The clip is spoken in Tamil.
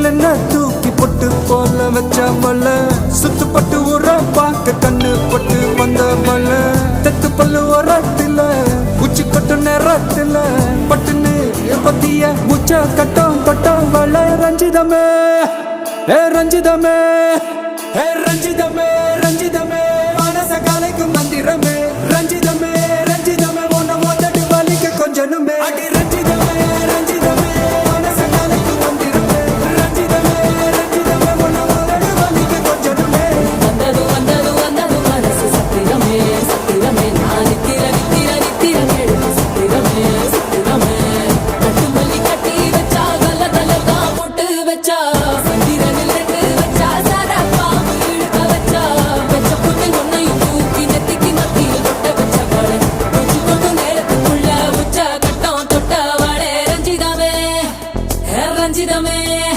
என்ன தூக்கி போட்டு போல வச்சவள சுத்துப்பட்டு ஒரு பாக்க கண்ணு பட்டு வந்தவள தெத்து பல்லு ஓரத்துல உச்சி கட்டு நேரத்துல பட்டுன்னு பத்திய உச்ச கட்டம் தொட்டவள ரஞ்சிதமே ரஞ்சிதமே ரஞ்சிதமே